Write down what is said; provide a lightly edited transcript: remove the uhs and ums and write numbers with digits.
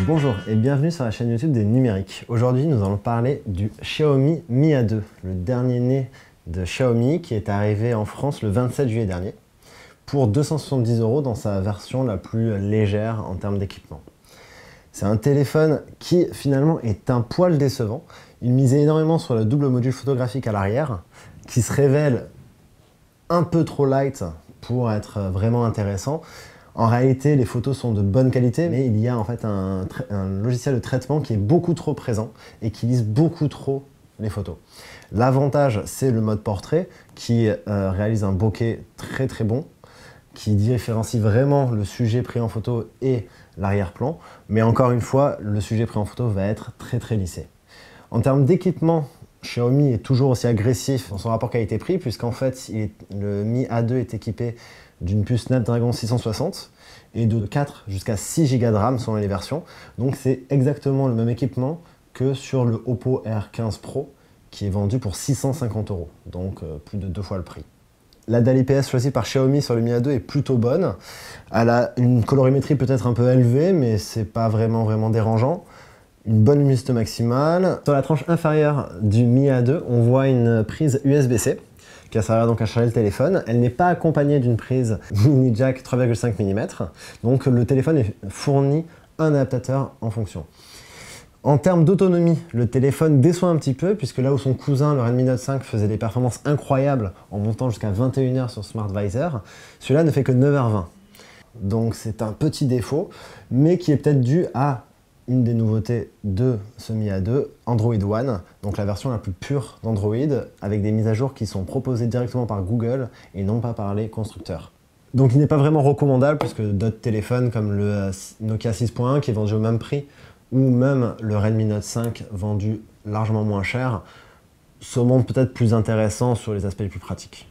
Bonjour et bienvenue sur la chaîne YouTube des numériques. Aujourd'hui, nous allons parler du Xiaomi Mi A2, le dernier né de Xiaomi qui est arrivé en France le 27 juillet dernier pour 270 € dans sa version la plus légère en termes d'équipement. C'est un téléphone qui finalement est un poil décevant. Il misait énormément sur le double module photographique à l'arrière qui se révèle un peu trop light pour être vraiment intéressant. En réalité, les photos sont de bonne qualité, mais il y a en fait un logiciel de traitement qui est beaucoup trop présent et qui lise beaucoup trop les photos. L'avantage, c'est le mode portrait qui réalise un bokeh très très bon, qui différencie vraiment le sujet pris en photo et l'arrière-plan. Mais encore une fois, le sujet pris en photo va être très très lissé. En termes d'équipement, Xiaomi est toujours aussi agressif dans son rapport qualité-prix, puisqu'en fait, le Mi A2 est équipé d'une puce Snapdragon 660 et de 4 jusqu'à 6 Go de RAM selon les versions. Donc c'est exactement le même équipement que sur le Oppo R15 Pro qui est vendu pour 650 €, donc plus de 2 fois le prix. La dalle IPS choisie par Xiaomi sur le Mi A2 est plutôt bonne. Elle a une colorimétrie peut-être un peu élevée, mais c'est pas vraiment dérangeant. Une bonne luminosité maximale. Sur la tranche inférieure du Mi A2, on voit une prise USB-C qui servira donc à charger le téléphone. Elle n'est pas accompagnée d'une prise mini jack 3,5 mm, donc le téléphone est fourni un adaptateur en fonction. En termes d'autonomie, le téléphone déçoit un petit peu, puisque là où son cousin, le Redmi Note 5, faisait des performances incroyables en montant jusqu'à 21 h sur SmartVisor, celui-là ne fait que 9 h 20. Donc c'est un petit défaut, mais qui est peut-être dû à une des nouveautés de ce Mi A2, Android One, donc la version la plus pure d'Android, avec des mises à jour qui sont proposées directement par Google et non pas par les constructeurs. Donc il n'est pas vraiment recommandable, puisque d'autres téléphones comme le Nokia 6.1 qui est vendu au même prix, ou même le Redmi Note 5 vendu largement moins cher, se montrent peut-être plus intéressants sur les aspects les plus pratiques.